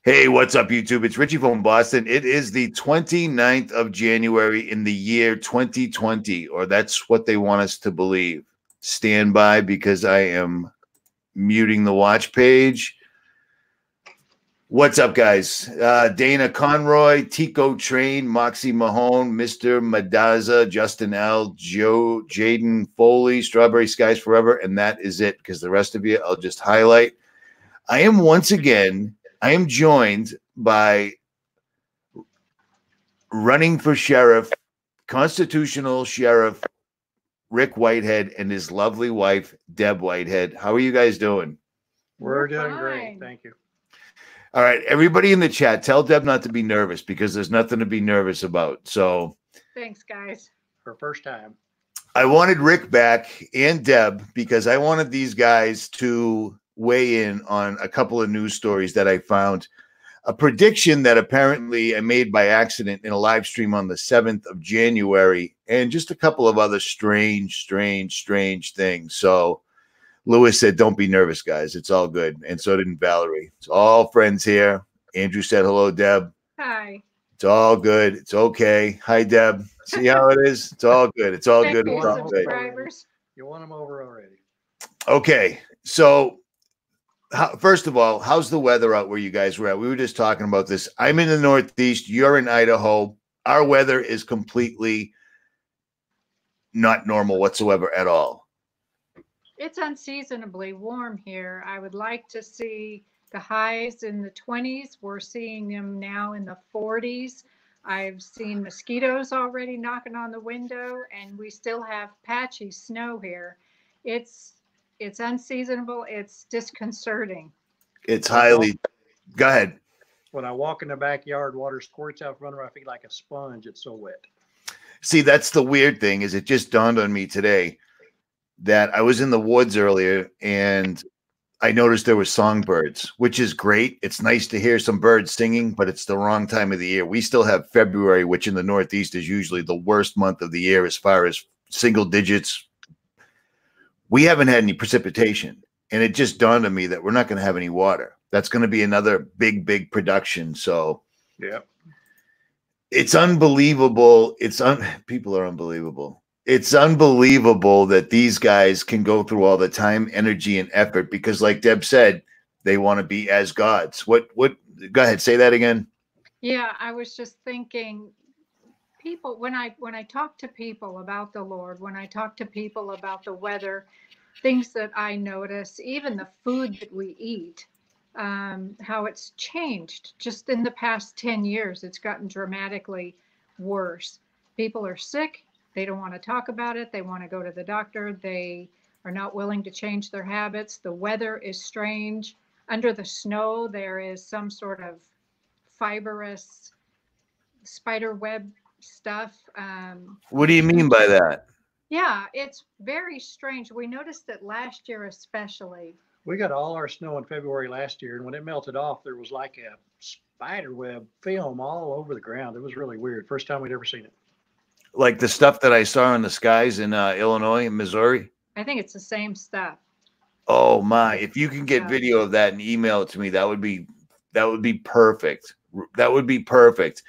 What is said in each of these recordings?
Hey, what's up, YouTube? It's Richie from Boston. It is the 29th of January in the year 2020, or that's what they want us to believe. Stand by because I am muting the watch page. What's up, guys? Dana Conroy, Tico Train, Moxie Mahone, Mr. Madaza, Justin L., Joe, Jaden Foley, Strawberry Skies Forever, and that is it because the rest of you I'll just highlight. I am joined by running for sheriff, constitutional sheriff Rick Whitehead and his lovely wife, Deb Whitehead. How are you guys doing? We're doing great. Thank you. All right. Everybody in the chat, tell Deb not to be nervous because there's nothing to be nervous about. So thanks, guys. For first time. I wanted Rick back and Deb because I wanted these guys to weigh in on a couple of news stories that I found. A prediction that apparently I made by accident in a live stream on the 7th of January, and just a couple of other strange things. So Lewis said, don't be nervous, guys. It's all good. And so did Valerie. It's all friends here. Andrew said, hello, Deb. Hi. It's all good. It's okay. Hi, Deb. See how it is? It's all good. It's all good. It's all good. You want them over already. Okay. So first of all, how's the weather out where you guys were at? We were just talking about this. I'm in the Northeast. You're in Idaho. Our weather is completely not normal whatsoever at all. It's unseasonably warm here. I would like to see the highs in the 20s. We're seeing them now in the 40s. I've seen mosquitoes already knocking on the window, and we still have patchy snow here. It's unseasonable. It's disconcerting. It's highly. Go ahead. When I walk in the backyard, water squirts out from under. I feel like a sponge. It's so wet. See, that's the weird thing. Is it just dawned on me today that I was in the woods earlier and I noticed there were songbirds, which is great. It's nice to hear some birds singing, but it's the wrong time of the year. We still have February, which in the Northeast is usually the worst month of the year as far as single digits. We haven't had any precipitation, and it just dawned on me that we're not going to have any water. That's going to be another big production. So yeah, it's unbelievable. People are unbelievable. It's unbelievable that these guys can go through all the time, energy, and effort because, like Deb said, they want to be as gods. What, go ahead, say that again. Yeah, I was just thinking, people, when I talk to people about the Lord, when I talk to people about the weather, things that I notice, even the food that we eat, how it's changed just in the past 10 years. It's gotten dramatically worse. People are sick. They don't want to talk about it. They want to go to the doctor. They are not willing to change their habits. The weather is strange. Under the snow, there is some sort of fibrous spider web stuff. What do you mean by that? Yeah, it's very strange. We noticed it last year especially. We got all our snow in February last year, and when it melted off, there was like a spider web film all over the ground. It was really weird. First time we'd ever seen it. Like the stuff that I saw in the skies in Illinois and Missouri? I think it's the same stuff. Oh my, if you can get video of that and email it to me, that would be perfect. That would be perfect.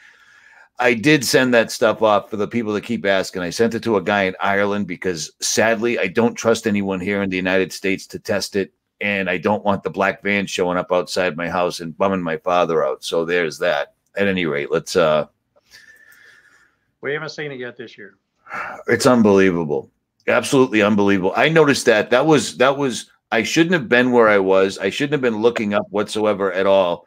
I did send that stuff off for the people that keep asking. I sent it to a guy in Ireland because sadly, I don't trust anyone here in the United States to test it. And I don't want the black van showing up outside my house and bumming my father out. So there's that. At any rate, let's we haven't seen it yet this year. It's unbelievable. Absolutely unbelievable. I noticed that was I shouldn't have been where I was. I shouldn't have been looking up whatsoever at all.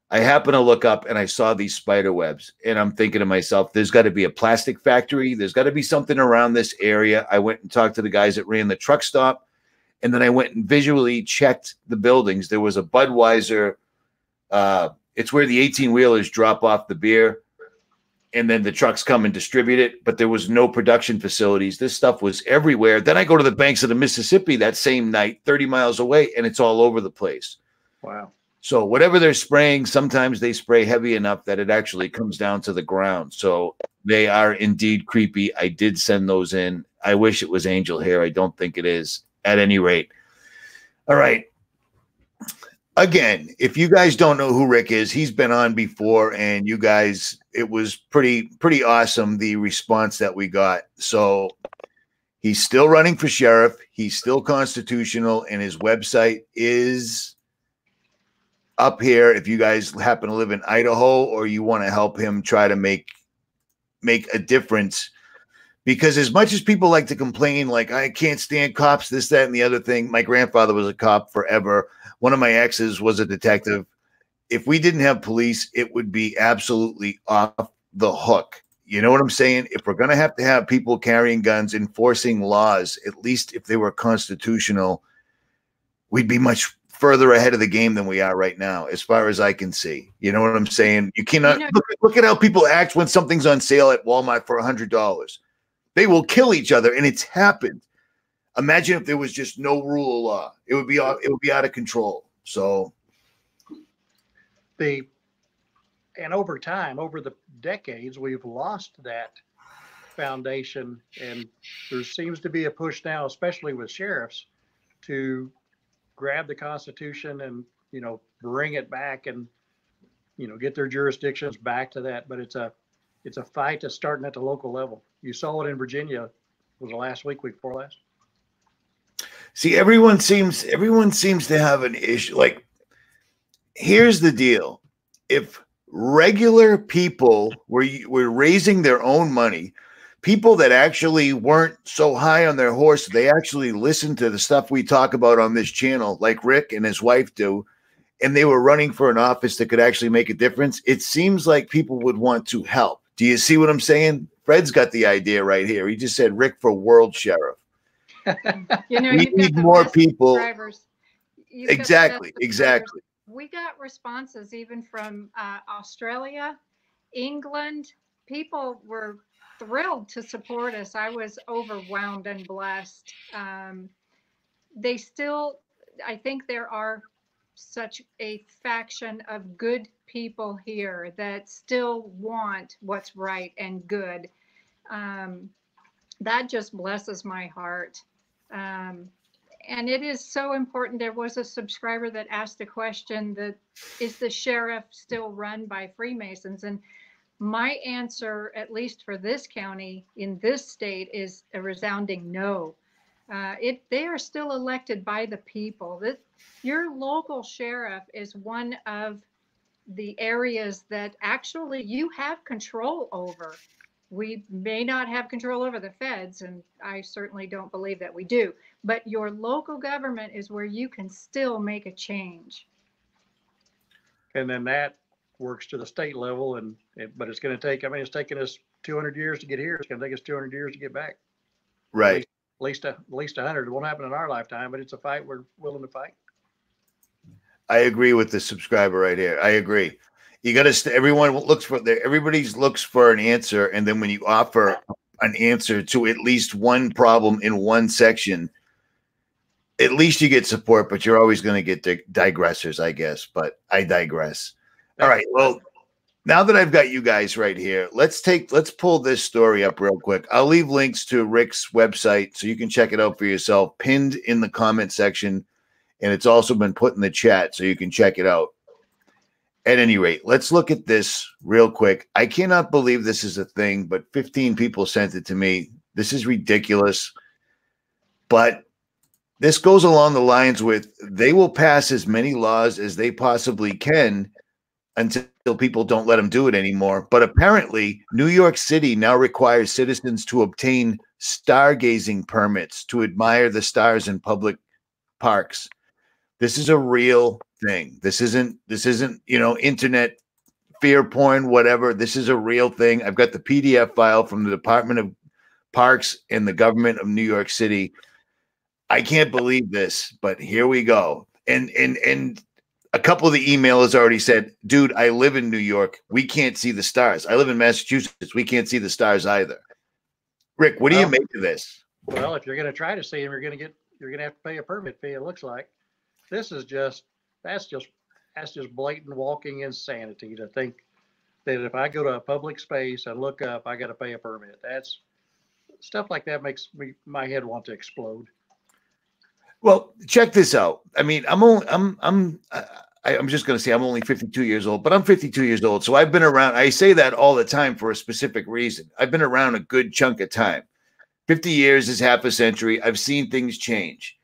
I happened to look up and I saw these spider webs and I'm thinking to myself, there's got to be a plastic factory. There's got to be something around this area. I went and talked to the guys that ran the truck stop and then I went and visually checked the buildings. There was a Budweiser. It's where the 18-wheelers drop off the beer. And then the trucks come and distribute it, but there was no production facilities. This stuff was everywhere. Then I go to the banks of the Mississippi that same night, 30 miles away, and it's all over the place. Wow. So whatever they're spraying, sometimes they spray heavy enough that it actually comes down to the ground. So they are indeed creepy. I did send those in. I wish it was angel hair. I don't think it is. At any rate. All right. again, if you guys don't know who Rick is, he's been on before, and you guys, it was pretty awesome, the response that we got. So he's still running for sheriff. He's still constitutional, and his website is up here. If you guys happen to live in Idaho or you want to help him try to make a difference, because as much as people like to complain, like, I can't stand cops, this, that, and the other thing. My grandfather was a cop forever. One of my exes was a detective. If we didn't have police, it would be absolutely off the hook. You know what I'm saying? If we're going to have people carrying guns, enforcing laws, at least if they were constitutional, we'd be much further ahead of the game than we are right now, as far as I can see. You know what I'm saying? You cannot look at how people act when something's on sale at Walmart for $100. They will kill each other, and it's happened. Imagine if there was just no rule of law. It would be out of control. So and over time, over the decades, we've lost that foundation, and there seems to be a push now, especially with sheriffs, to grab the Constitution and, bring it back and, get their jurisdictions back to that. But it's a fight that's starting at the local level. You saw it in Virginia. Was it last week before last? See, everyone seems to have an issue. Like, here's the deal. If regular people were raising their own money, people that actually weren't so high on their horse, they actually listened to the stuff we talk about on this channel, like Rick and his wife do, and they were running for an office that could actually make a difference, it seems like people would want to help. Do you see what I'm saying? Fred's got the idea right here. He just said Rick for world sheriff. We need more people. Exactly. We got responses even from Australia, England. People were thrilled to support us. I was overwhelmed and blessed. I think there are such a faction of good people here that still want what's right and good. That just blesses my heart. And it is so important. There was a subscriber that asked a question that, is the sheriff still run by Freemasons? And my answer, at least for this county in this state, is a resounding no. They are still elected by the people. Your local sheriff is one of the areas that actually you have control over. We may not have control over the feds, and I certainly don't believe that we do, but your local government is where you can still make a change. And then that works to the state level, but it's going to take, it's taken us 200 years to get here. It's going to take us 200 years to get back. Right. At least 100. It won't happen in our lifetime, but it's a fight we're willing to fight. I agree with the subscriber right here. I agree. You got to. Everybody looks for an answer, and then when you offer an answer to at least one problem in one section, at least you get support. But you're always going to get digressors, I guess. But I digress. All right. Well, now that I've got you guys right here, let's pull this story up real quick. I'll leave links to Rick's website so you can check it out for yourself, pinned in the comment section, and it's also been put in the chat so you can check it out. At any rate, let's look at this real quick. I cannot believe this is a thing, but 15 people sent it to me. This is ridiculous. But this goes along the lines with they will pass as many laws as they possibly can until people don't let them do it anymore. But apparently, New York City now requires citizens to obtain stargazing permits to admire the stars in public parks. This is a real thing. This isn't, internet fear porn, whatever. This is a real thing. I've got the PDF file from the Department of Parks and the government of New York City. I can't believe this, but here we go. And a couple of the emailers already said, dude, I live in New York. We can't see the stars. I live in Massachusetts. We can't see the stars either. Rick, what do you make of this? Well, if you're going to try to see them, you're going to have to pay a permit fee, it looks like. This is that's just blatant walking insanity to think that if I go to a public space and look up, I got to pay a permit. That's stuff like that makes my head want to explode. Well, check this out. I mean, I'm just going to say I'm only 52 years old, but I'm 52 years old. So I've been around. I say that all the time for a specific reason. I've been around a good chunk of time. 50 years is half a century. I've seen things change.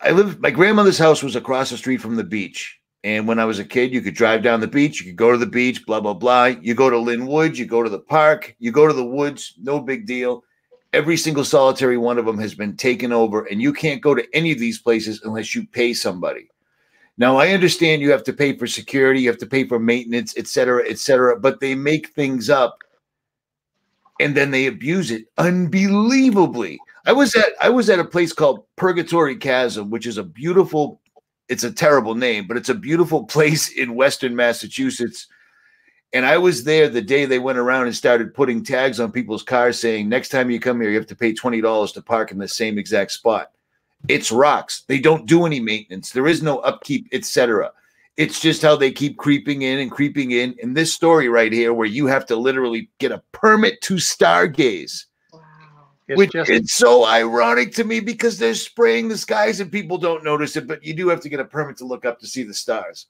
My grandmother's house was across the street from the beach. And when I was a kid, you could drive down the beach, you could go to the beach, blah, blah, blah. You go to Linwood, you go to the park, you go to the woods, no big deal. Every single solitary one of them has been taken over, and you can't go to any of these places unless you pay somebody. Now, I understand you have to pay for security, you have to pay for maintenance, et cetera, but they make things up and then they abuse it unbelievably. I was at a place called Purgatory Chasm, which is it's a terrible name, but it's a beautiful place in Western Massachusetts. And I was there the day they went around and started putting tags on people's cars saying, next time you come here, you have to pay $20 to park in the same exact spot. It's rocks. They don't do any maintenance. There is no upkeep, etc. It's just how they keep creeping in and creeping in. And this story right here, where you have to literally get a permit to stargaze. Wow. It's so ironic to me because they're spraying the skies and people don't notice it, but you do have to get a permit to look up to see the stars.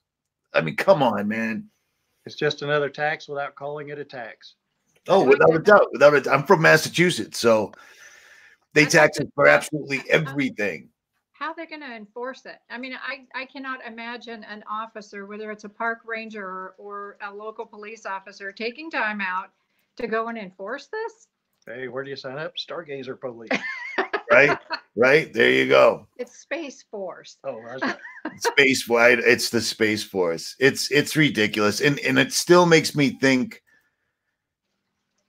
I mean, come on, man. It's just another tax without calling it a tax. Oh, without a doubt. I'm from Massachusetts, so they tax us for absolutely everything. How they're going to enforce it? I mean, I cannot imagine an officer, whether it's a park ranger or a local police officer, taking time out to go and enforce this. Hey, where do you sign up? Stargazer Police. Right. There you go. It's Space Force. Oh, right. Space-wide. It's the Space Force. It's ridiculous. And it still makes me think,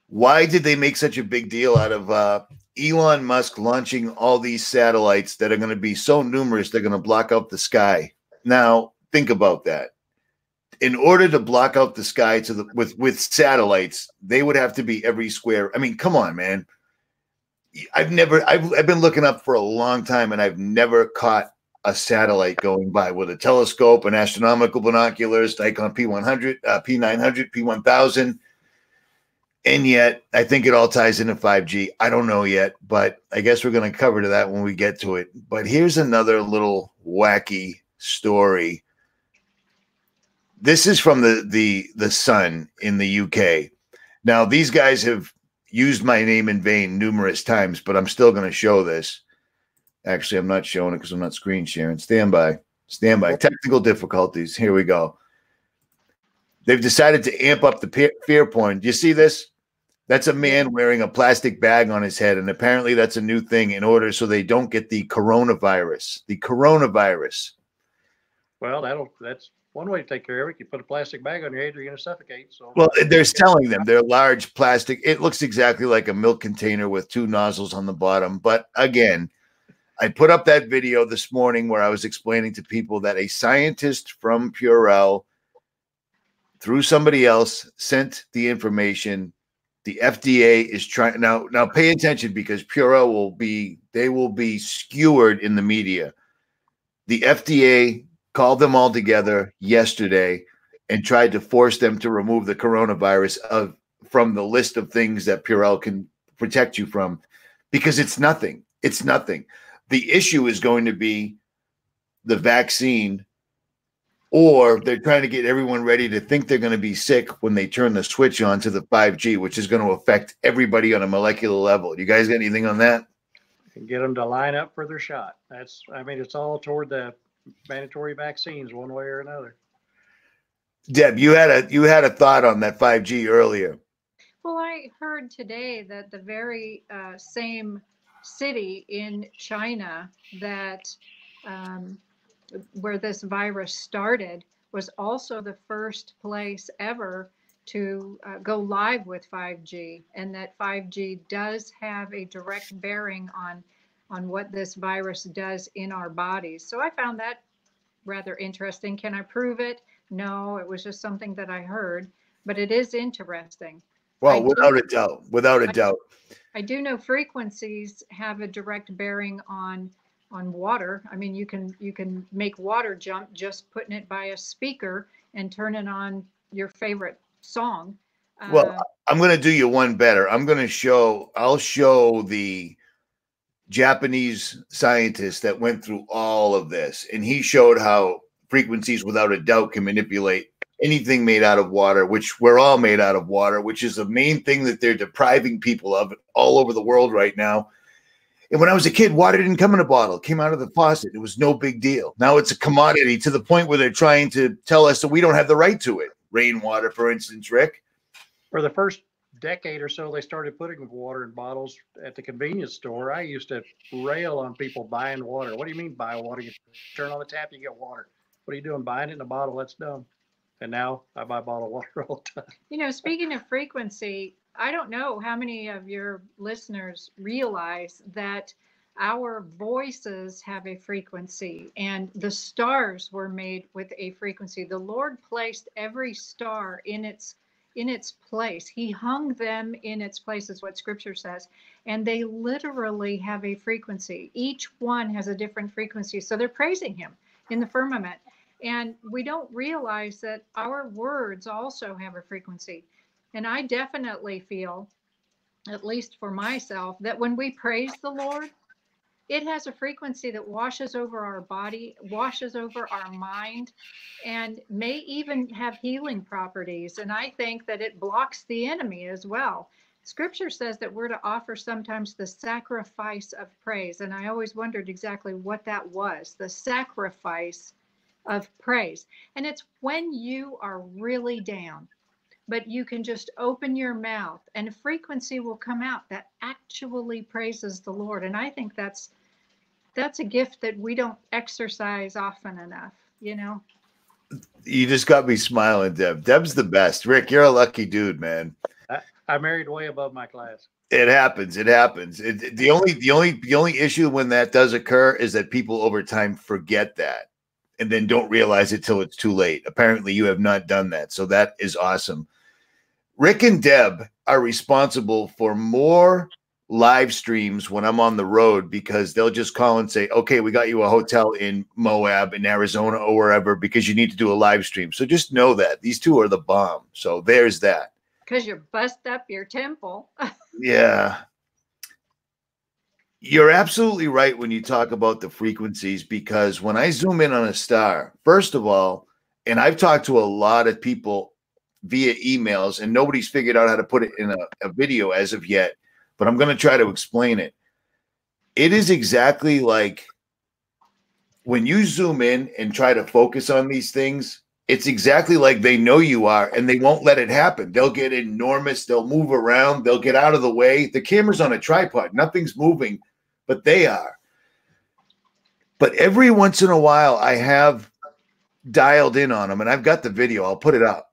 why did they make such a big deal out of Elon Musk launching all these satellites that are going to be so numerous they're going to block out the sky? Now, think about that. In order to block out the sky with satellites, they would have to be every square. I mean, come on, man. I've been looking up for a long time, and I've never caught a satellite going by with a telescope and astronomical binoculars, Nikon P100, P900, P1000. And yet, I think it all ties into 5G. I don't know yet, but I guess we're going to cover that when we get to it. But here's another little wacky story. This is from the Sun in the UK. Now, these guys have used my name in vain numerous times, but I'm still going to show this. Actually, I'm not showing it because I'm not screen sharing. Stand by. Technical difficulties. Here we go. They've decided to amp up the fear porn. Do you see this? That's a man wearing a plastic bag on his head, and apparently that's a new thing in order so they don't get the coronavirus. The coronavirus. Well, that's one way to take care of it. You put a plastic bag on your head, you're going to suffocate. So, well, they're selling them. They're large plastic. It looks exactly like a milk container with two nozzles on the bottom. But again, I put up that video this morning where I was explaining to people that a scientist from Purell, through somebody else, sent the information. The FDA is trying now pay attention because Purell will be skewered in the media. The FDA called them all together yesterday and tried to force them to remove the coronavirus from the list of things that Purell can protect you from, because it's nothing. It's nothing. The issue is going to be the vaccine, or they're trying to get everyone ready to think they're going to be sick when they turn the switch on to the 5G, which is going to affect everybody on a molecular level. You guys got anything on that? And get them to line up for their shot. It's all toward the mandatory vaccines one way or another. Deb, you had a thought on that 5G earlier. Well, I heard today that the very same city in China that where this virus started was also the first place ever to go live with 5G, and that 5G does have a direct bearing on what this virus does in our bodies. So I found that rather interesting. Can I prove it? No, it was just something that I heard, but it is interesting. Well, without a doubt. I do know frequencies have a direct bearing on water. I mean, you can make water jump just putting it by a speaker and turning on your favorite song. Well, I'm going to do you one better. I'll show the Japanese scientist that went through all of this, and he showed how frequencies without a doubt can manipulate anything made out of water, which we're all made out of water, which is the main thing that they're depriving people of all over the world right now. And when I was a kid, water didn't come in a bottle. It came out of the faucet. It was no big deal. Now it's a commodity to the point where they're trying to tell us that we don't have the right to it. Rainwater, for instance, Rick. For the first decade or so, they started putting water in bottles at the convenience store. I used to rail on people buying water. What do you mean buy water? You turn on the tap, you get water. What are you doing buying it in a bottle? That's dumb. And now I buy bottled water all the time. You know, speaking of frequency, I don't know how many of your listeners realize that our voices have a frequency, and the stars were made with a frequency. The Lord placed every star in its place. He hung them in its place, is what scripture says. And they literally have a frequency. Each one has a different frequency. So they're praising him in the firmament. And we don't realize that our words also have a frequency. And I definitely feel, at least for myself, that when we praise the Lord, it has a frequency that washes over our body, washes over our mind, and may even have healing properties. And I think that it blocks the enemy as well. Scripture says that we're to offer sometimes the sacrifice of praise. And I always wondered exactly what that was, the sacrifice of praise. And it's when you are really down, but you can just open your mouth and a frequency will come out that actually praises the Lord. And I think that's a gift that we don't exercise often enough, you know? You just got me smiling, Deb. Deb's the best. Rick, you're a lucky dude, man. I married way above my class. It happens. It happens. The only issue when that does occur is that people over time forget that and then don't realize it till it's too late. Apparently you have not done that. So that is awesome. Rick and Deb are responsible for more live streams when I'm on the road because they'll just call and say, okay, we got you a hotel in Moab, in Arizona, or wherever, because you need to do a live stream. So just know that these two are the bomb. So there's that. Because you bust up your temple. Yeah. You're absolutely right when you talk about the frequencies, because when I zoom in on a star, first of all, and I've talked to a lot of people via emails and nobody's figured out how to put it in a video as of yet, but I'm going to try to explain it. It is exactly like when you zoom in and try to focus on these things, it's exactly like they know you are and they won't let it happen. They'll get enormous. They'll move around. They'll get out of the way. The camera's on a tripod. Nothing's moving, but they are. But every once in a while, I have dialed in on them, and I've got the video. I'll put it up.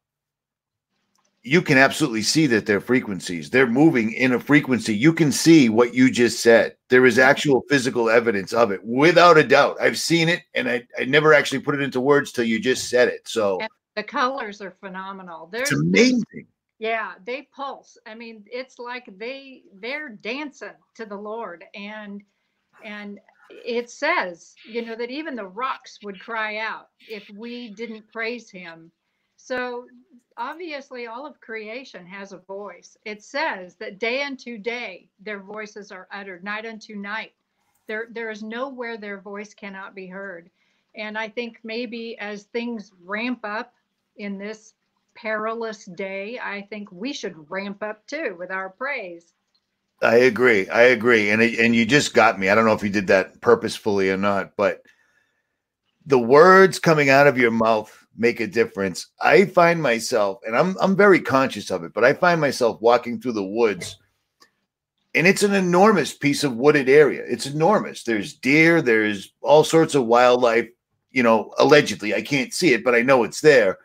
You can absolutely see that they're frequencies. They're moving in a frequency. You can see what you just said. There is actual physical evidence of it, without a doubt. I've seen it, and I never actually put it into words till you just said it. So and the colors are phenomenal. It's amazing. Yeah, they pulse. I mean, it's like they're dancing to the Lord, and it says, you know, that even the rocks would cry out if we didn't praise him. So obviously all of creation has a voice. It says that day unto day their voices are uttered, night unto night. There is nowhere their voice cannot be heard. And I think maybe as things ramp up in this perilous day, I think we should ramp up too with our praise. I agree. And you just got me. I don't know if you did that purposefully or not, but the words coming out of your mouth make a difference. I find myself, and I'm very conscious of it, but I find myself walking through the woods, and it's an enormous piece of wooded area. It's enormous. There's deer, there's all sorts of wildlife, you know, allegedly. I can't see it, but I know it's there.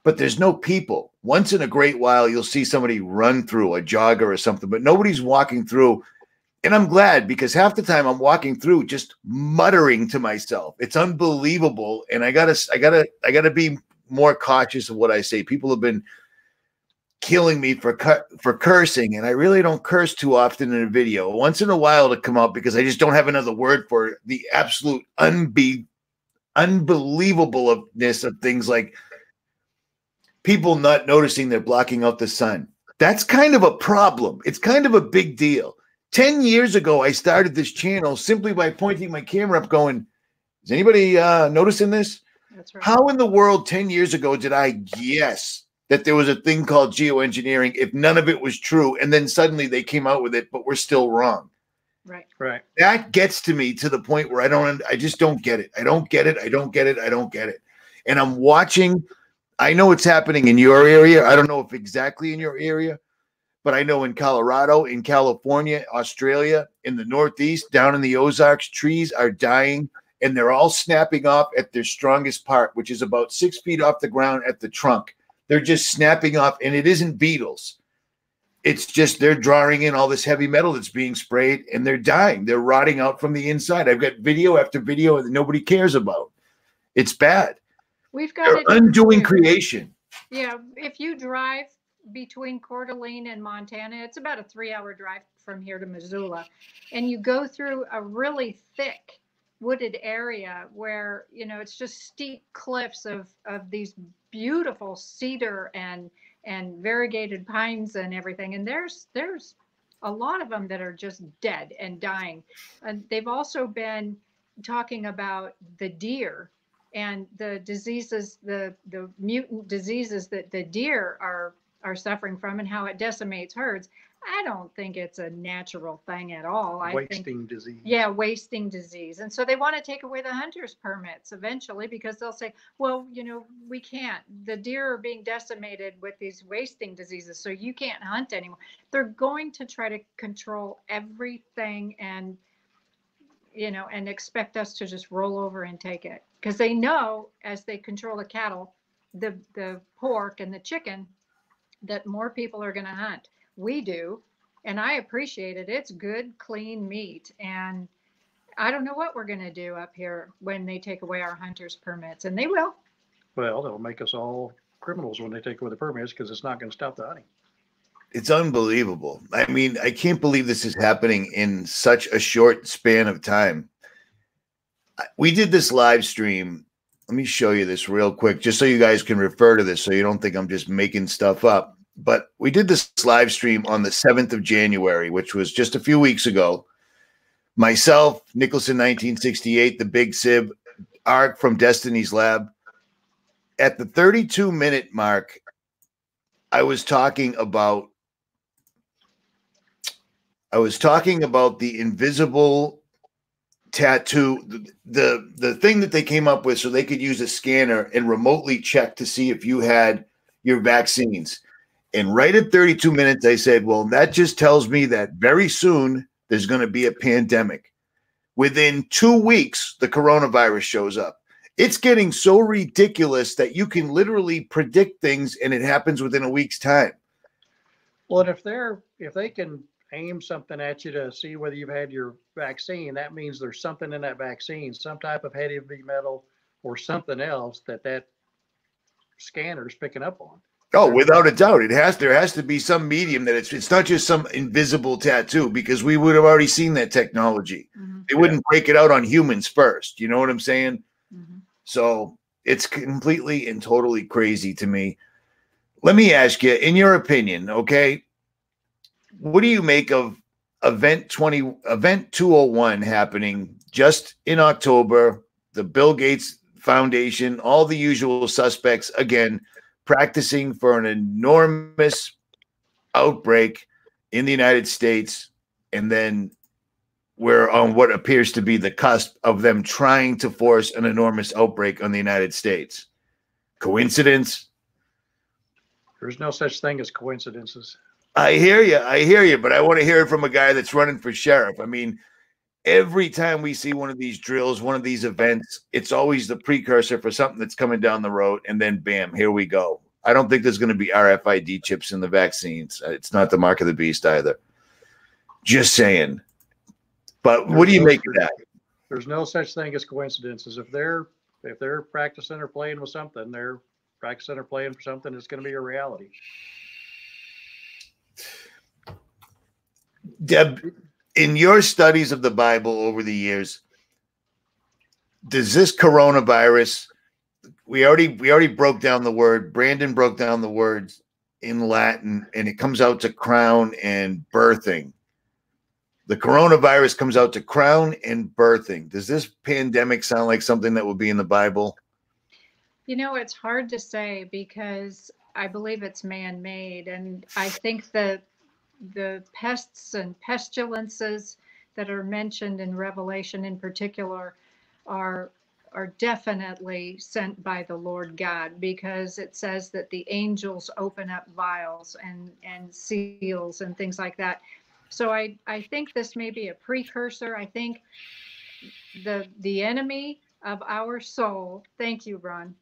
But there's no people. Once in a great while, you'll see somebody run through, a jogger or something, but nobody's walking through. And I'm glad, because half the time I'm walking through just muttering to myself. It's unbelievable. And I gotta be more cautious of what I say. People have been killing me for cursing, and I really don't curse too often in a video. Once in a while to come out, because I just don't have another word for it. The absolute unbelievableness of things like people not noticing they're blocking out the sun. That's kind of a problem. It's kind of a big deal. 10 years ago, I started this channel simply by pointing my camera up going, is anybody noticing this? That's right. How in the world 10 years ago did I guess that there was a thing called geoengineering if none of it was true? And then suddenly they came out with it, but we're still wrong. Right. Right. That gets to me to the point where I just don't get it. I don't get it. I don't get it. I don't get it. And I'm watching. I know it's happening in your area. I don't know if exactly in your area, but I know in Colorado, in California, Australia, in the Northeast, down in the Ozarks, trees are dying and they're all snapping off at their strongest part, which is about 6 feet off the ground at the trunk. They're just snapping off, and it isn't beetles. It's just they're drawing in all this heavy metal that's being sprayed, and they're dying. They're rotting out from the inside. I've got video after video that nobody cares about. It's bad. We've got They're it undoing here. creation. Yeah, if you drive between Coeur d'Alene and Montana, it's about a 3-hour drive from here to Missoula, and you go through a really thick wooded area where, you know, it's just steep cliffs of these beautiful cedar and variegated pines and everything, and there's a lot of them that are just dead and dying. And they've also been talking about the deer and the diseases, the mutant diseases that the deer are suffering from, and how it decimates herds. I don't think it's a natural thing at all. Wasting disease. Yeah, wasting disease. And so they want to take away the hunter's permits eventually, because they'll say, well, you know, we can't. The deer are being decimated with these wasting diseases, so you can't hunt anymore. They're going to try to control everything and, you know, and expect us to just roll over and take it. Because they know, as they control the cattle, the pork and the chicken, that more people are going to hunt. We do, and I appreciate it. It's good, clean meat, and I don't know what we're going to do up here when they take away our hunters' permits, and they will. Well, they'll make us all criminals when they take away the permits, because it's not going to stop the hunting. It's unbelievable. I mean, I can't believe this is happening in such a short span of time. We did this live stream. Let me show you this real quick, just so you guys can refer to this, so you don't think I'm just making stuff up. But we did this live stream on the 7th of January, which was just a few weeks ago. Myself, Nicholson 1968, the Big Sib, Ark from Destiny's Lab. At the 32-minute mark, I was talking about the invisible tattoo, the thing that they came up with so they could use a scanner and remotely check to see if you had your vaccines. And right at 32 minutes, I said, well, that just tells me that very soon there's going to be a pandemic. Within 2 weeks, the coronavirus shows up. It's getting so ridiculous that you can literally predict things and it happens within a week's time. Well, and if they can aim something at you to see whether you've had your vaccine, that means there's something in that vaccine, some type of heavy metal or something else that scanner is picking up on. Oh, without a doubt. There has to be some medium that it's not just some invisible tattoo, because we would have already seen that technology. Mm-hmm. They wouldn't break it out on humans first. You know what I'm saying? Mm-hmm. So it's completely and totally crazy to me. Let me ask you, in your opinion, okay, what do you make of Event 201 happening just in October? The Bill Gates Foundation, all the usual suspects, again, practicing for an enormous outbreak in the United States, and then we're on what appears to be the cusp of them trying to force an enormous outbreak on the United States. Coincidence? There's no such thing as coincidences. I hear you, but I want to hear it from a guy that's running for sheriff. I mean, every time we see one of these drills, one of these events, it's always the precursor for something that's coming down the road, and then bam, here we go. I don't think there's going to be RFID chips in the vaccines. It's not the mark of the beast either. Just saying. But what do you make of that? There's no such thing as coincidences. If they're practicing or playing with something, they're practicing or playing for something, it's going to be a reality. Deb, in your studies of the Bible over the years, does this coronavirus, we already broke down the word, Brandon broke down the words in Latin, and it comes out to crown and birthing. The coronavirus comes out to crown and birthing. Does this pandemic sound like something that would be in the Bible? You know, it's hard to say because I believe it's man-made, and I think that the pests and pestilences that are mentioned in Revelation in particular are definitely sent by the Lord God, because it says that the angels open up vials and seals and things like that. So I think this may be a precursor. I think the enemy of our soul, thank you, Ron,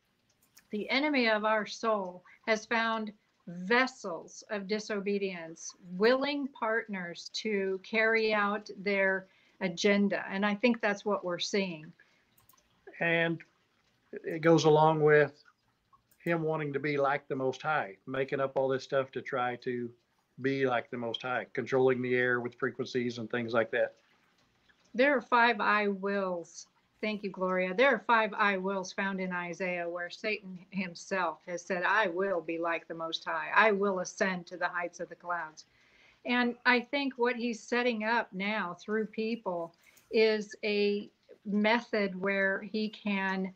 the enemy of our soul has found vessels of disobedience, willing partners to carry out their agenda. And I think that's what we're seeing. And it goes along with him wanting to be like the Most High, making up all this stuff to try to be like the Most High, controlling the air with frequencies and things like that. There are 5 I wills. Thank you, Gloria. There are 5 I wills found in Isaiah where Satan himself has said, I will be like the Most High. I will ascend to the heights of the clouds. And I think what he's setting up now through people is a method where he can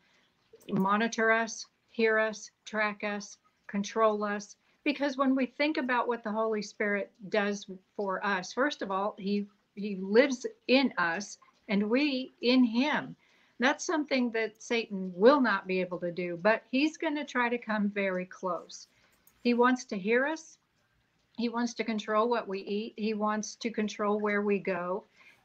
monitor us, hear us, track us, control us. Because when we think about what the Holy Spirit does for us, first of all, he lives in us and we in him. That's something that Satan will not be able to do, but he's going to try to come very close. He wants to hear us. He wants to control what we eat. He wants to control where we go.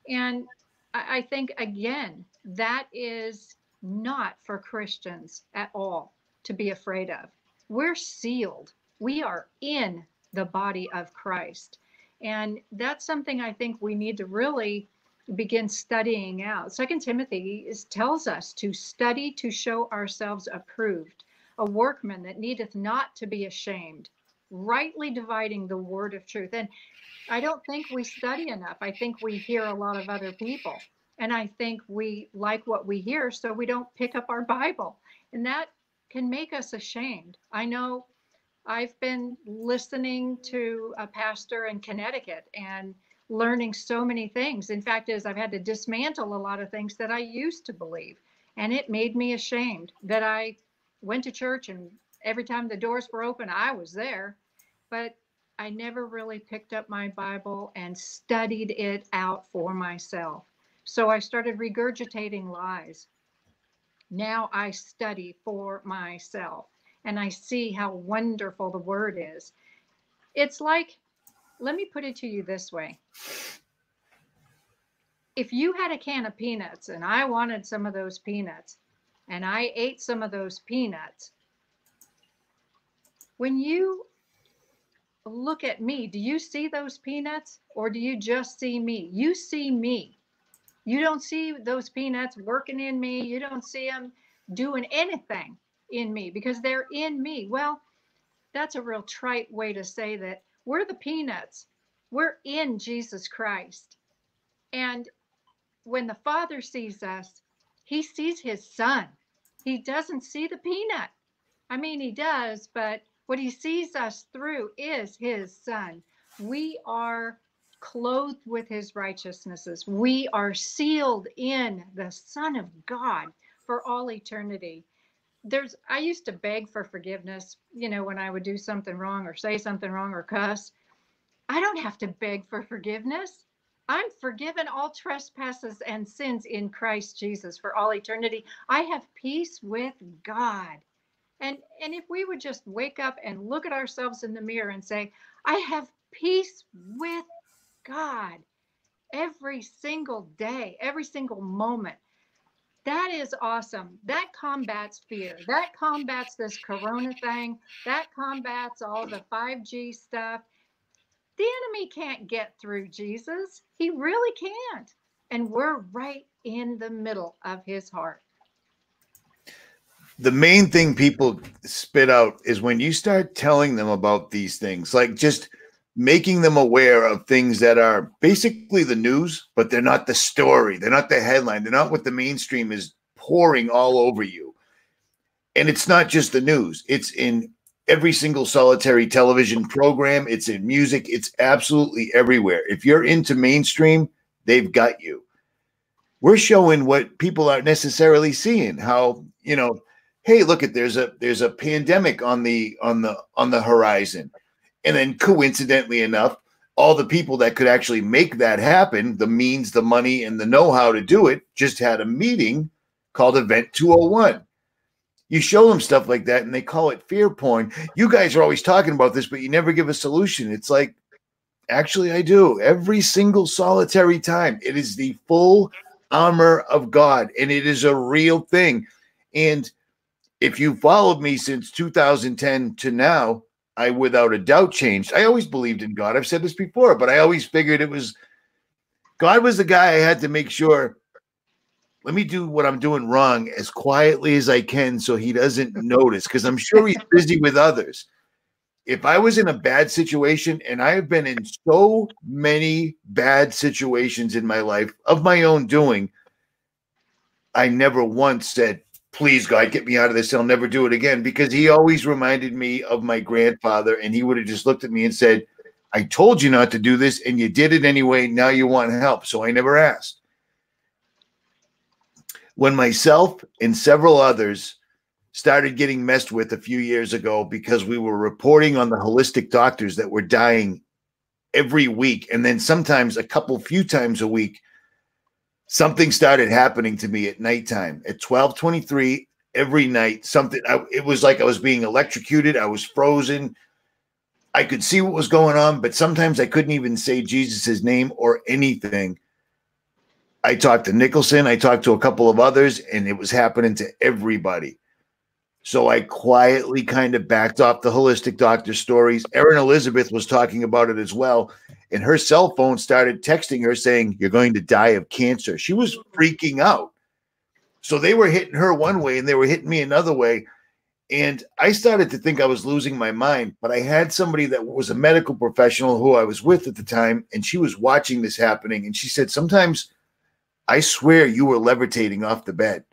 And I think, again, that is not for Christians at all to be afraid of. We're sealed. We are in the body of Christ. And that's something I think we need to really begin studying out. 2 Timothy tells us to study to show ourselves approved, a workman that needeth not to be ashamed, rightly dividing the word of truth. And I don't think we study enough. I think we hear a lot of other people. And I think we like what we hear, so we don't pick up our Bible. And that can make us ashamed. I know I've been listening to a pastor in Connecticut and learning so many things. In fact, I've had to dismantle a lot of things that I used to believe. And it made me ashamed that I went to church and every time the doors were open, I was there. But I never really picked up my Bible and studied it out for myself. So I started regurgitating lies. Now I study for myself and I see how wonderful the word is. It's like, let me put it to you this way. If you had a can of peanuts and I wanted some of those peanuts and I ate some of those peanuts, when you look at me, do you see those peanuts or do you just see me? You see me. You don't see those peanuts working in me. You don't see them doing anything in me because they're in me. Well, that's a real trite way to say that we're the peanuts. We're in Jesus Christ. And when the Father sees us, he sees his Son. He doesn't see the peanut. I mean, he does, but what he sees us through is his Son. We are clothed with his righteousnesses. We are sealed in the Son of God for all eternity. I used to beg for forgiveness, when I would do something wrong or say something wrong or cuss. I don't have to beg for forgiveness. I'm forgiven all trespasses and sins in Christ Jesus for all eternity. I have peace with God. And if we would just wake up and look at ourselves in the mirror and say, I have peace with God every single day, every single moment. That is awesome. That combats fear. That combats this corona thing. That combats all the 5G stuff. The enemy can't get through Jesus. He really can't. And we're right in the middle of his heart. The main thing people spit out is when you start telling them about these things, like just making them aware of things that are basically the news, but they're not the story. They're not the headline. They're not what the mainstream is pouring all over you. And it's not just the news. It's in every single solitary television program. It's in music. It's absolutely everywhere. If you're into mainstream, they've got you. We're showing what people aren't necessarily seeing. How, you know, hey, look at there's a pandemic on the horizon, and then coincidentally enough, all the people that could actually make that happen, the means, the money, and the know-how to do it, just had a meeting called Event 201. You show them stuff like that, and they call it fear porn. You guys are always talking about this, but you never give a solution. It's like, actually, I do. Every single solitary time. It is the full armor of God, and it is a real thing. And if you followed me since 2010 to now, I without a doubt changed. I always believed in God. I've said this before, but I always figured it was God was the guy I had to make sure, let me do what I'm doing wrong as quietly as I can so he doesn't notice, because I'm sure he's busy with others. If I was in a bad situation, and I have been in so many bad situations in my life of my own doing, I never once said, please, God, get me out of this. I'll never do it again, because he always reminded me of my grandfather, and he would have just looked at me and said, I told you not to do this, and you did it anyway. Now you want help. So I never asked. When myself and several others started getting messed with a few years ago because we were reporting on the holistic doctors that were dying every week, and then sometimes a few times a week, something started happening to me at nighttime at 12:23 every night. It was like I was being electrocuted. I was frozen. I could see what was going on, but sometimes I couldn't even say Jesus's name or anything. I talked to Nicholson. I talked to a couple of others, and it was happening to everybody. So I quietly kind of backed off the holistic doctor stories. Erin Elizabeth was talking about it as well. And her cell phone started texting her saying, you're going to die of cancer. She was freaking out. So they were hitting her one way and they were hitting me another way. And I started to think I was losing my mind. But I had somebody that was a medical professional who I was with at the time, and she was watching this happening. And she said, sometimes I swear you were levitating off the bed.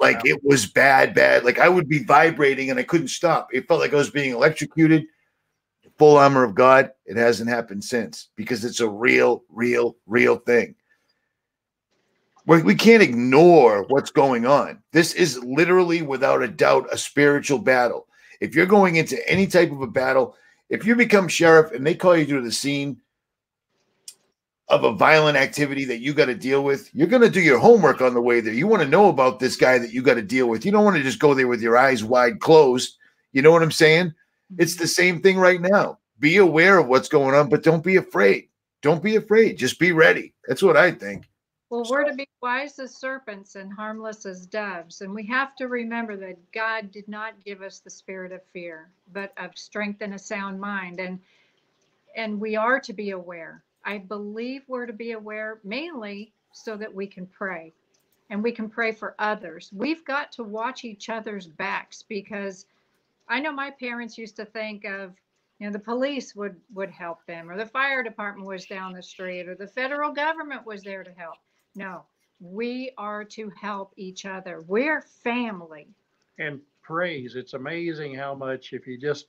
Like it was bad. Like I would be vibrating and I couldn't stop. It felt like I was being electrocuted. Full armor of God. It hasn't happened since, because it's a real thing. We can't ignore what's going on. This is literally, without a doubt, a spiritual battle. If you're going into any type of a battle, if you become sheriff and they call you to the scene of a violent activity that you got to deal with, you're going to do your homework on the way there. You want to know about this guy that you got to deal with. You don't want to just go there with your eyes wide closed. You know what I'm saying? It's the same thing right now. Be aware of what's going on, but don't be afraid. Don't be afraid. Just be ready. That's what I think. Well, we're to be wise as serpents and harmless as doves. And we have to remember that God did not give us the spirit of fear, but of strength and a sound mind. And we are to be aware. I believe we're to be aware mainly so that we can pray, and we can pray for others. We've got to watch each other's backs, because I know my parents used to think of, the police would help them, or the fire department was down the street, or the federal government was there to help. No, we are to help each other. We're family. And praise. It's amazing how much, if you just,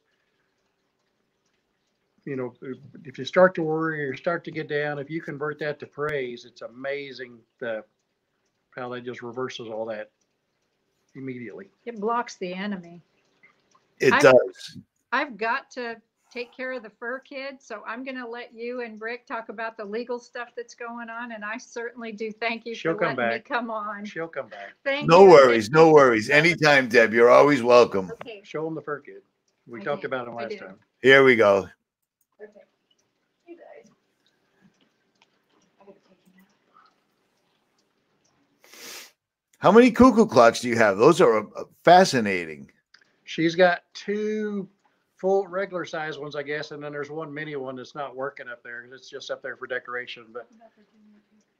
if you start to worry or start to get down, if you convert that to praise, it's amazing how that just reverses all that immediately. It blocks the enemy. It does. I've got to take care of the fur kid, so I'm going to let you and Rick talk about the legal stuff that's going on, and I certainly do thank you for letting me come on. She'll come back. Thank you. No worries. Anytime, Deb. You're always welcome. Okay. Show him the fur kid. We talked about him last time. Here we go. Okay. You guys. I gotta take him out. How many cuckoo clocks do you have? Those are fascinating. She's got 2 full regular size ones, I guess, and then there's one mini one that's not working up there. It's just up there for decoration. But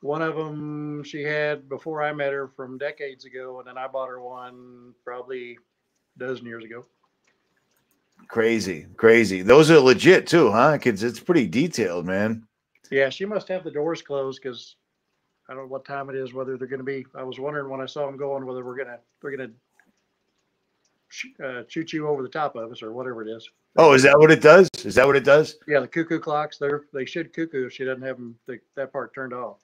one of them she had before I met her from decades ago, and then I bought her one probably a dozen years ago. Crazy. Those are legit too, huh? Kids, it's pretty detailed, man. Yeah, she must have the doors closed, because I don't know what time it is, whether they're going to be. I was wondering when I saw them going whether they're gonna shoot you over the top of us or whatever it is. Oh, is that what it does? Yeah, the cuckoo clocks. They should cuckoo if she doesn't have them that part turned off.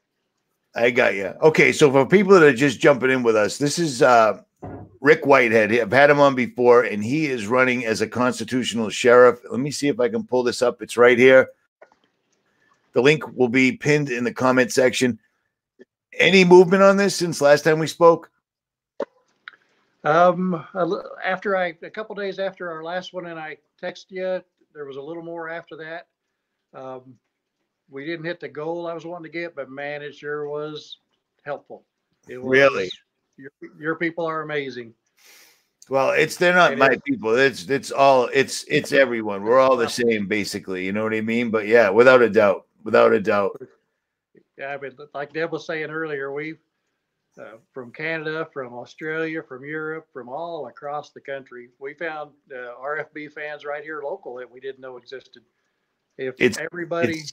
I got you. Okay, so for people that are just jumping in with us, this is Rick Whitehead. I've had him on before, and he is running as a constitutional sheriff. Let me see if I can pull this up. It's right here. The link will be pinned in the comment section. Any movement on this since last time we spoke? After a couple days after our last one, and I texted you, there was a little more after that. We didn't hit the goal I was wanting to get, but man, it sure was helpful. It was, really? Your people are amazing. Well, they're not my people. It's everyone. We're all the same, basically. You know what I mean? But yeah, without a doubt. Yeah, but like Deb was saying earlier, we've from Canada, from Australia, from Europe, from all across the country. We found RFB fans right here local that we didn't know existed. If everybody,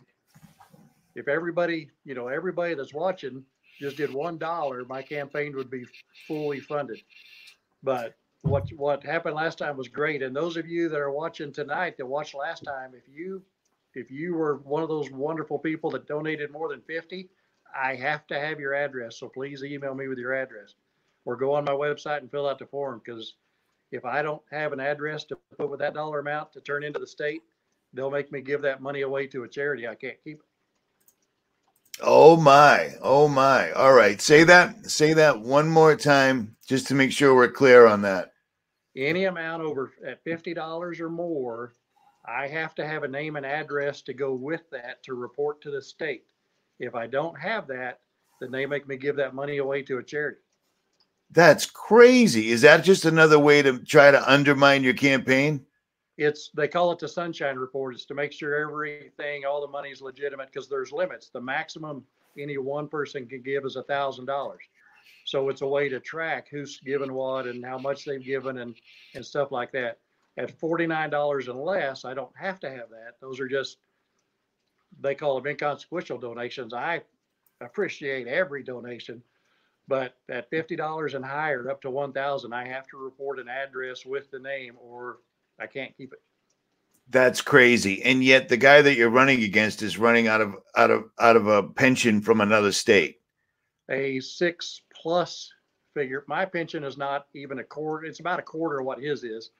everybody that's watching just did $1, my campaign would be fully funded. But what happened last time was great. And those of you that are watching tonight that watched last time, if you were one of those wonderful people that donated more than 50, I have to have your address. So please email me with your address or go on my website and fill out the form. Because if I don't have an address to put with that dollar amount to turn into the state, they'll make me give that money away to a charity. I can't keep it. Oh my. All right. Say that one more time just to make sure we're clear on that. Any amount over at $50 or more, I have to have a name and address to go with that to report to the state. If I don't have that, then they make me give that money away to a charity. That's crazy. Is that just another way to try to undermine your campaign? They call it the Sunshine Report. It's to make sure everything, all the money is legitimate because there's limits. The maximum any one person can give is $1,000. So it's a way to track who's given what and how much they've given and stuff like that. At $49 and less, I don't have to have that. Those are just, they call them inconsequential donations. I appreciate every donation, but at $50 and higher, up to $1,000, I have to report an address with the name or I can't keep it. That's crazy. And yet the guy that you're running against is running out of a pension from another state. A 6+ figure. My pension is not even a quarter. It's about a quarter of what his is.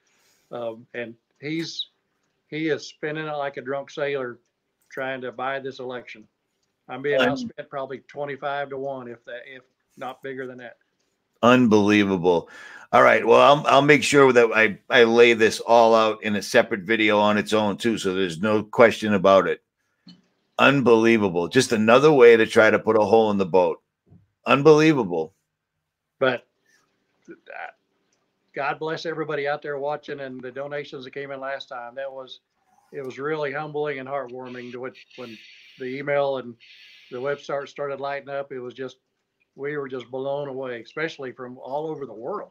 And he is spending it like a drunk sailor trying to buy this election. I'm being outspent probably 25 to 1, if not bigger than that. Unbelievable. All right. Well, I'll make sure that I lay this all out in a separate video on its own too. So there's no question about it. Unbelievable. Just another way to try to put a hole in the boat. Unbelievable. But God bless everybody out there watching and the donations that came in last time. It was really humbling and heartwarming to when the email and the website started lighting up. We were just blown away, especially from all over the world.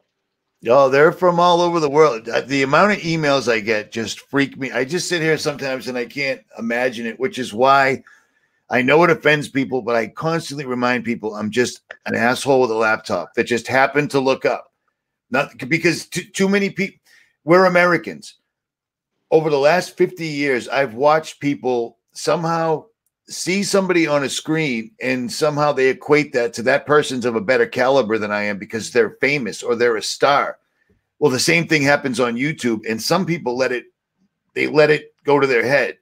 Oh, they're from all over the world. The amount of emails I get just freak me. I just sit here sometimes and I can't imagine it, which is why I know it offends people, but I constantly remind people I'm just an asshole with a laptop that just happened to look up. Not because too many people, we're Americans. Over the last 50 years, I've watched people somehow see somebody on a screen and somehow they equate that to that person's of a better caliber than I am because they're famous or they're a star. Well, the same thing happens on YouTube, and some people let it go to their head.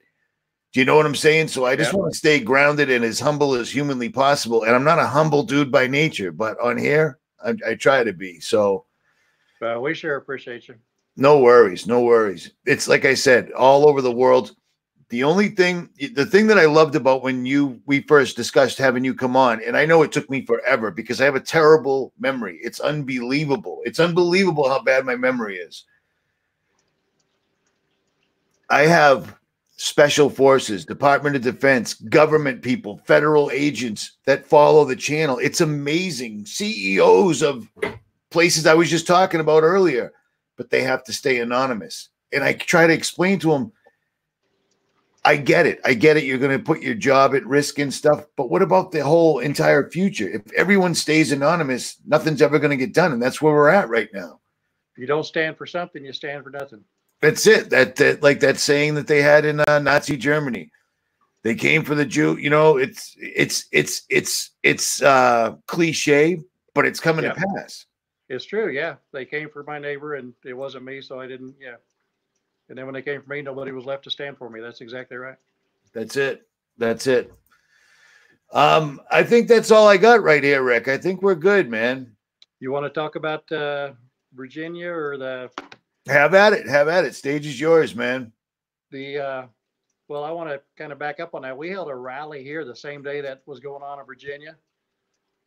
Do you know what I'm saying? So I just want to stay grounded and as humble as humanly possible. And I'm not a humble dude by nature, but on here, I try to be. So we sure appreciate you. No worries. No worries. It's like I said, all over the world. The thing that I loved about when we first discussed having you come on, and I know it took me forever because I have a terrible memory. It's unbelievable. It's unbelievable how bad my memory is. I have special forces, Department of Defense, government people, federal agents that follow the channel. It's amazing. CEOs of places I was just talking about earlier, but they have to stay anonymous. And I try to explain to them, I get it. You're going to put your job at risk and stuff. But what about the whole entire future? If everyone stays anonymous, nothing's ever going to get done. And that's where we're at right now. If you don't stand for something, you stand for nothing. That's it. That like that saying that they had in Nazi Germany. They came for the Jew. You know, it's cliche, but it's coming to pass. It's true. Yeah. They came for my neighbor and it wasn't me. So I didn't. Yeah. And then when they came for me, nobody was left to stand for me. That's exactly right. That's it. That's it. I think that's all I got right here, Rick. I think we're good, man. You want to talk about Virginia or the? Have at it. Have at it. Stage is yours, man. Well, I want to kind of back up on that. We held a rally here the same day that was going on in Virginia,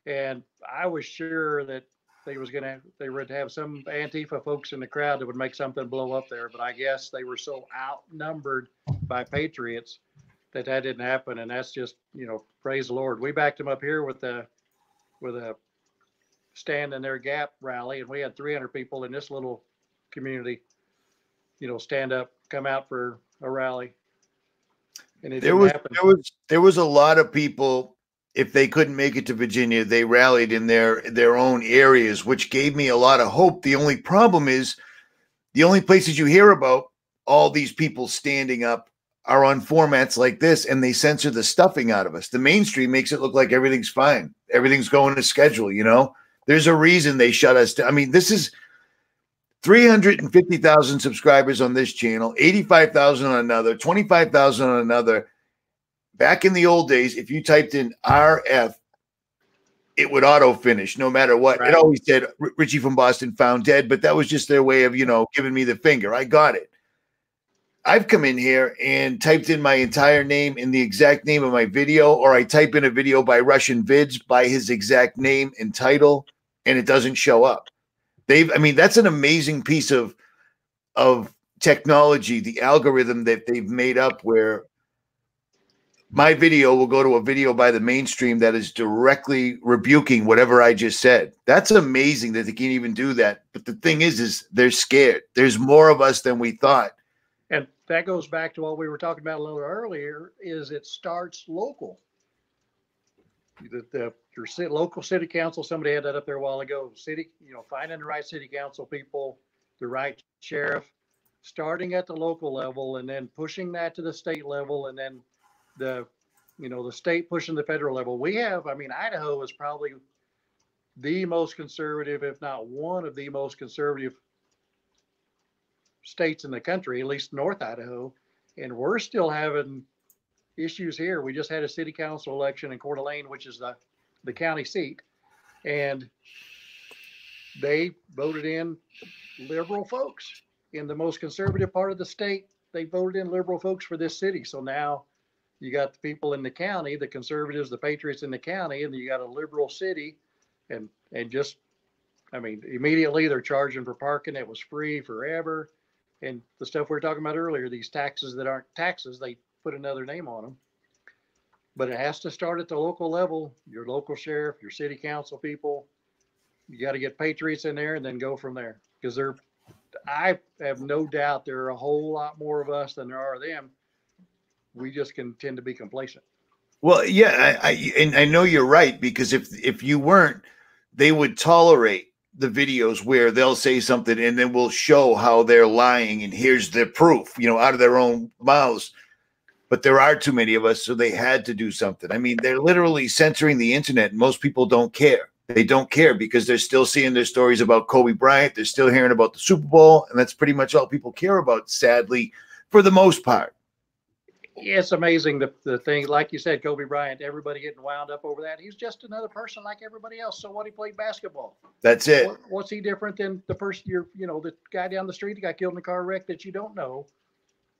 and I was sure that they would have some Antifa folks in the crowd that would make something blow up there. But I guess they were so outnumbered by patriots that didn't happen. And that's just, praise the Lord. We backed them up here with a Stand in Their Gap rally, and we had 300 people in this little community, stand up, come out for a rally. And it didn't happen. There was a lot of people. If they couldn't make it to Virginia, they rallied in their own areas, which gave me a lot of hope. The only problem is the only places you hear about all these people standing up are on formats like this, and they censor the stuffing out of us. The mainstream makes it look like everything's fine. Everything's going to schedule, There's a reason they shut us down. I mean, this is 350,000 subscribers on this channel, 85,000 on another, 25,000 on another. Back in the old days, if you typed in RF, it would auto finish no matter what. Right. It always said Richie from Boston found dead, but that was just their way of, giving me the finger. I got it. I've come in here and typed in my entire name in the exact name of my video, or I type in a video by Russian Vids by his exact name and title, and it doesn't show up. That's an amazing piece of technology, the algorithm that they've made up where my video will go to a video by the mainstream that is directly rebuking whatever I just said. That's amazing that they can even do that. But the thing is they're scared. There's more of us than we thought. And that goes back to what we were talking about a little earlier, is it starts local. Your local city council, somebody had that up there a while ago, finding the right city council people, the right sheriff, starting at the local level and then pushing that to the state level, and then the state pushing the federal level. Idaho is probably the most conservative, if not one of the most conservative states in the country, at least North Idaho. And we're still having issues here. We just had a city council election in Coeur d'Alene, which is the county seat. And they voted in liberal folks. In the most conservative part of the state, they voted in liberal folks for this city. So now you got the people in the county, the conservatives, the patriots in the county, and you got a liberal city, and just, immediately they're charging for parking. It was free forever. And the stuff we were talking about earlier, these taxes that aren't taxes, they put another name on them. But it has to start at the local level, your local sheriff, your city council people. You got to get patriots in there and then go from there. Because I have no doubt there are a whole lot more of us than there are of them. We just can tend to be complacent. Well, yeah, I know you're right, because if you weren't, they would tolerate the videos where they'll say something and then we'll show how they're lying and here's the proof, out of their own mouths. But there are too many of us, so they had to do something. They're literally censoring the internet, and most people don't care. They don't care because they're still seeing their stories about Kobe Bryant. They're still hearing about the Super Bowl, and that's pretty much all people care about, sadly, for the most part. It's amazing the thing, like you said, Kobe Bryant, everybody getting wound up over that. He's just another person like everybody else. So what, he played basketball. That's it. What's he different than the person the guy down the street that got killed in a car wreck that you don't know,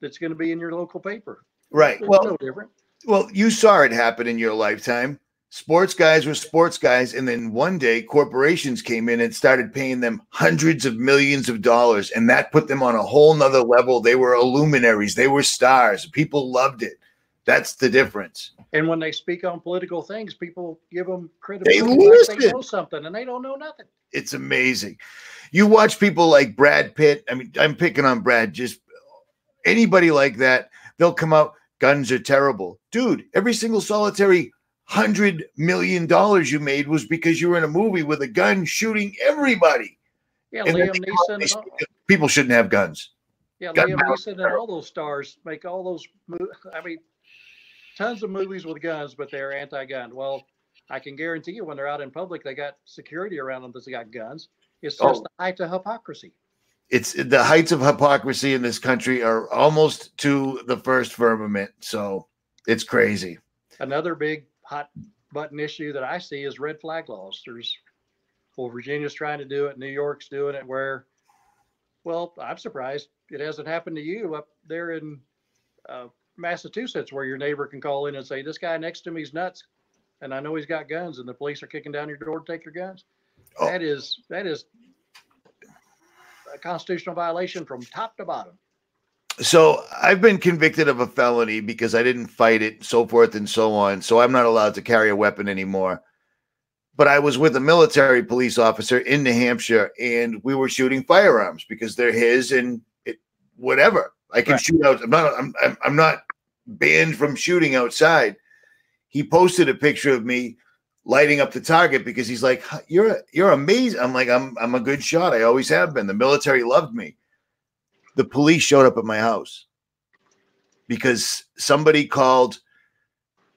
that's going to be in your local paper? Right. It's no different. Well, you saw it happen in your lifetime. Sports guys were sports guys, and then one day corporations came in and started paying them hundreds of millions of dollars, and that put them on a whole nother level. They were luminaries. They were stars. People loved it. That's the difference. And when they speak on political things, people give them credibility. Like they know something, and they don't know nothing. It's amazing. You watch people like Brad Pitt. I'm picking on Brad. Just anybody like that, they'll come out, guns are terrible. Dude, every single solitary $100 million you made was because you were in a movie with a gun shooting everybody. Yeah, and Liam Neeson. People shouldn't have guns. Yeah, Liam Neeson and all those stars make all those movies. tons of movies with guns, but they're anti-gun. Well, I can guarantee you when they're out in public, they got security around them that's got guns. It's just Oh, the height of hypocrisy. it's the heights of hypocrisy in this country are almost to the first firmament. So it's crazy. Another big hot button issue that I see is red flag laws. Virginia's trying to do it, New York's doing it. Well, I'm surprised it hasn't happened to you up there in Massachusetts, where your neighbor can call in and say, "This guy next to me is nuts, and I know he's got guns," and the police are kicking down your door to take your guns. Oh. That is a constitutional violation from top to bottom. So I've been convicted of a felony because I didn't fight it, so forth and so on. So I'm not allowed to carry a weapon anymore. But I was with a military police officer in New Hampshire, and we were shooting firearms because they're his, and whatever. I can shoot out. I'm not banned from shooting outside. He posted a picture of me lighting up the target because he's like, "You're amazing." I'm like, I'm a good shot. I always have been. The military loved me. The police showed up at my house because somebody called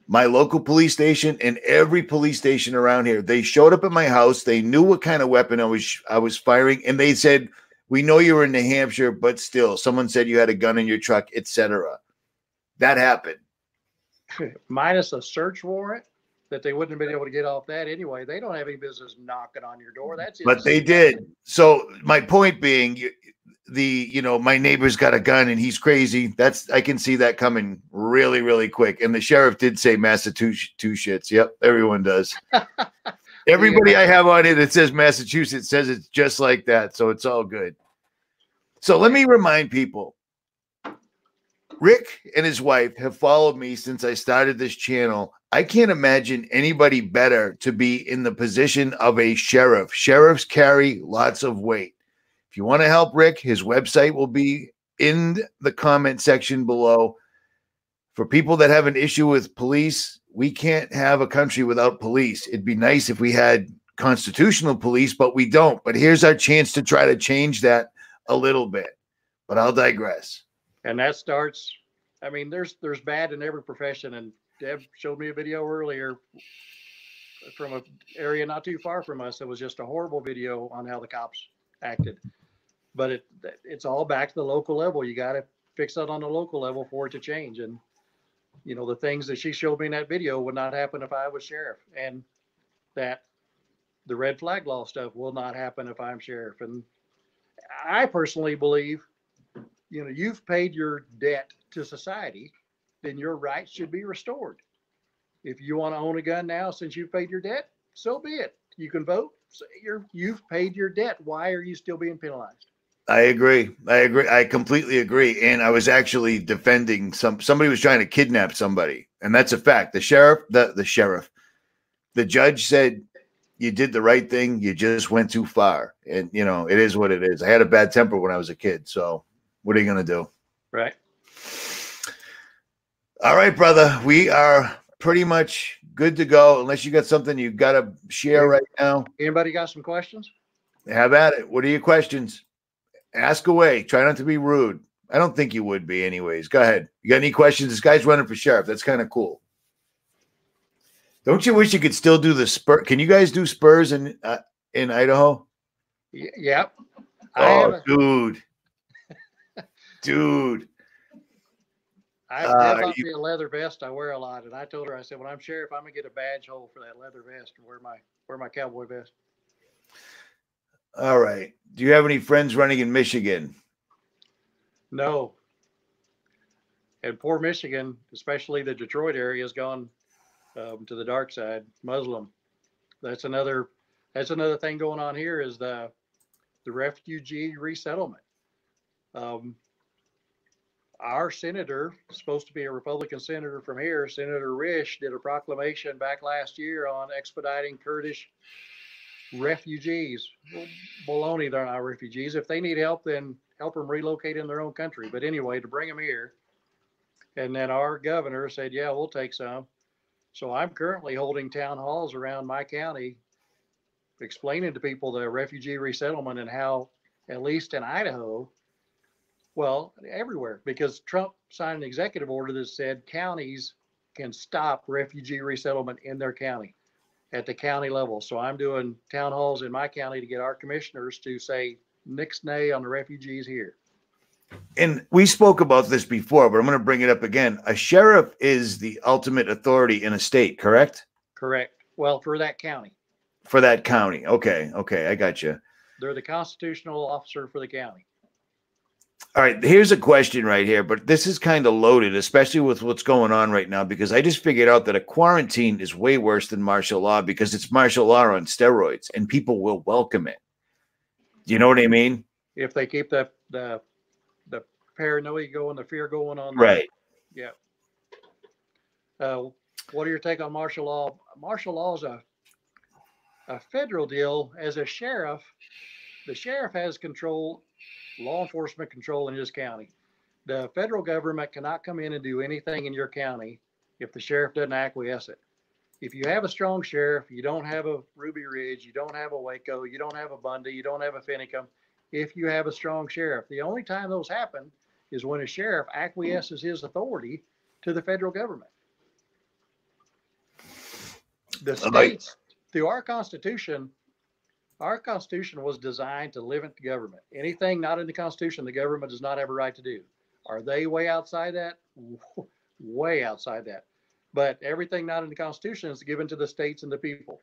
my local police station and every police station around here. They showed up at my house. They knew what kind of weapon I was firing, and they said, "We know you were in New Hampshire, but still, someone said you had a gun in your truck, etc." That happened. Minus a search warrant that they wouldn't have been able to get off that anyway. They don't have any business knocking on your door. That's it. But they did. So my point being, my neighbor's got a gun and he's crazy. I can see that coming really, really quick. And the sheriff did say Massachusetts. Yep, everyone does. Everybody I have on it that says Massachusetts says it's just like that. So it's all good. So let me remind people, Rick and his wife have followed me since I started this channel. I can't imagine anybody better to be in the position of a sheriff. Sheriffs carry lots of weight. If you want to help Rick, his website will be in the comment section below. For people that have an issue with police, we can't have a country without police. It'd be nice if we had constitutional police, but we don't. But here's our chance to try to change that a little bit. But I'll digress. And that starts, I mean, there's bad in every profession. And Deb showed me a video earlier from an area not too far from us. It was just a horrible video on how the cops acted. But it's all back to the local level. You got to fix that on the local level for it to change. And, the things that she showed me in that video would not happen if I was sheriff. And that the red flag law stuff will not happen if I'm sheriff. And I personally believe, you've paid your debt to society, then your rights should be restored. If you want to own a gun now, since you've paid your debt, so be it. You can vote. So you've paid your debt. Why are you still being penalized? I agree. I completely agree. And I was actually defending somebody was trying to kidnap somebody. And that's a fact. The judge said, you did the right thing. You just went too far. And, it is what it is. I had a bad temper when I was a kid. So what are you going to do? Right. All right, brother. We are pretty much good to go. Unless you got something you got to share right now. Anybody got some questions? Have at it. What are your questions? Ask away. Try not to be rude. I don't think you would be anyways. Go ahead. You got any questions? This guy's running for sheriff. That's kind of cool. Don't you wish you could still do the spur? Can you guys do spurs in Idaho? Yep. Oh, dude. I have definitely a leather vest I wear a lot. And I told her, I said, when I'm sheriff, I'm going to get a badge hole for that leather vest and wear my cowboy vest. All right. Do you have any friends running in Michigan? No. And poor Michigan, especially the Detroit area, has gone to the dark side, Muslim. That's another thing going on here is the refugee resettlement. Our senator, supposed to be a Republican senator from here, Senator Risch, did a proclamation back last year on expediting Kurdish refugees. Well, baloney, they're not refugees. If they need help, then help them relocate in their own country. But anyway, to bring them here. And then our governor said, yeah, we'll take some. So I'm currently holding town halls around my county, explaining to people the refugee resettlement and how, at least in Idaho, well, everywhere, because Trump signed an executive order that said counties can stop refugee resettlement in their county at the county level. So I'm doing town halls in my county to get our commissioners to say nix nay on the refugees here. And we spoke about this before, but I'm going to bring it up again. A sheriff is the ultimate authority in a state, correct? Correct. Well, for that county. For that county. Okay. Okay. I got you. They're the constitutional officer for the county. All right. Here's a question right here, but this is kind of loaded, especially with what's going on right now, because I just figured out that a quarantine is way worse than martial law because it's martial law on steroids and people will welcome it. Do you know what I mean? If they keep the paranoia going, the fear going on. Right. Yeah. What are your take on martial law? Martial law is a federal deal. As a sheriff, the sheriff has control, law enforcement control in his county. The federal government cannot come in and do anything in your county if the sheriff doesn't acquiesce it. If you have a strong sheriff, you don't have a Ruby Ridge, you don't have a Waco, you don't have a Bundy, you don't have a Finicum. If you have a strong sheriff, the only time those happen is when a sheriff acquiesces his authority to the federal government. The states, through our Constitution was designed to limit the government. Anything not in the Constitution, the government does not have a right to do. Are they way outside that? Way outside that. But everything not in the Constitution is given to the states and the people.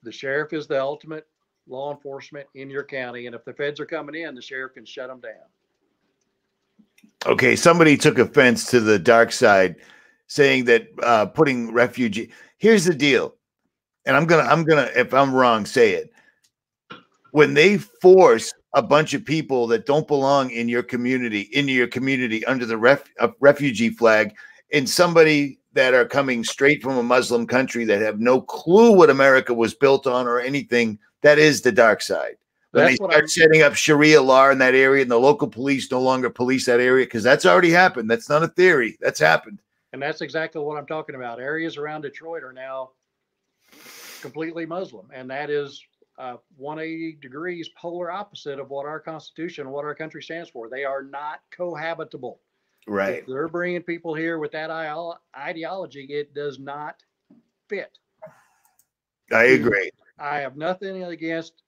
The sheriff is the ultimate law enforcement in your county. And if the feds are coming in, the sheriff can shut them down. Okay, somebody took offense to the dark side, saying that putting refugee. Here's the deal, and I'm gonna, if I'm wrong, say it. When they force a bunch of people that don't belong in your community into your community under the refugee flag, and somebody that are coming straight from a Muslim country that have no clue what America was built on or anything, that is the dark side. When they start setting up Sharia law in that area and the local police no longer police that area, because that's already happened. That's not a theory. That's happened. And that's exactly what I'm talking about. Areas around Detroit are now completely Muslim. And that is 180 degrees polar opposite of what our Constitution, what our country stands for. They are not cohabitable. Right. If they're bringing people here with that ideology, it does not fit. I agree. I have nothing against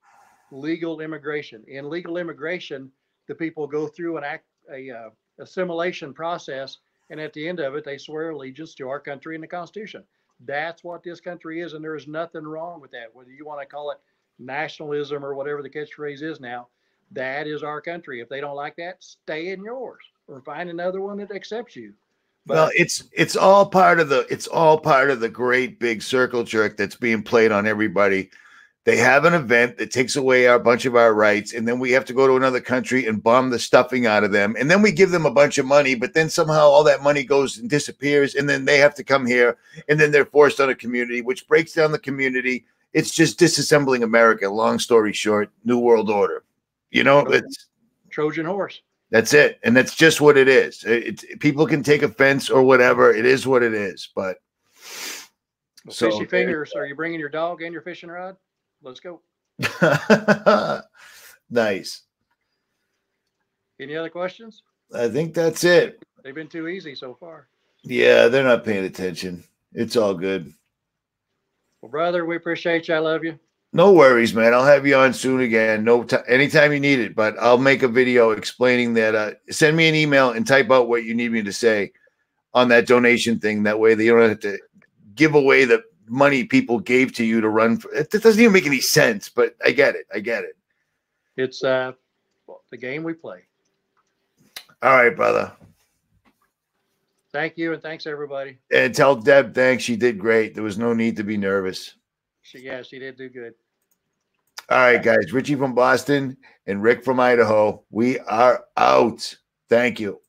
legal immigration. In legal immigration, the people go through an assimilation process, and at the end of it, they swear allegiance to our country and the Constitution. That's what this country is, and there is nothing wrong with that. Whether you want to call it nationalism or whatever the catchphrase is now, that is our country. If they don't like that, stay in yours or find another one that accepts you. But, well, it's all part of the great big circle jerk that's being played on everybody. They have an event that takes away a bunch of our rights, and then we have to go to another country and bomb the stuffing out of them. And then we give them a bunch of money, but then somehow all that money goes and disappears, and then they have to come here, and then they're forced on a community, which breaks down the community. It's just disassembling America. Long story short, New World Order. You know, it's Trojan horse. That's it. And that's just what it is. People can take offense or whatever. It is what it is. But well, so, fishy fingers. Are you bringing your dog and your fishing rod? Let's go. Nice. Any other questions? I think that's it. They've been too easy so far. Yeah, they're not paying attention. It's all good. Well, brother, we appreciate you. I love you. No worries, man. I'll have you on soon again. Anytime you need it, but I'll make a video explaining that. Send me an email and type out what you need me to say on that donation thing. That way you don't have to give away the money people gave to you to run for it. That doesn't even make any sense, but I get it. It's the game we play. All right, brother. Thank you, and thanks everybody. And tell Deb thanks. She did great. There was no need to be nervous. She did do good. All right, guys. Richie from Boston and Rick from Idaho. We are out. Thank you.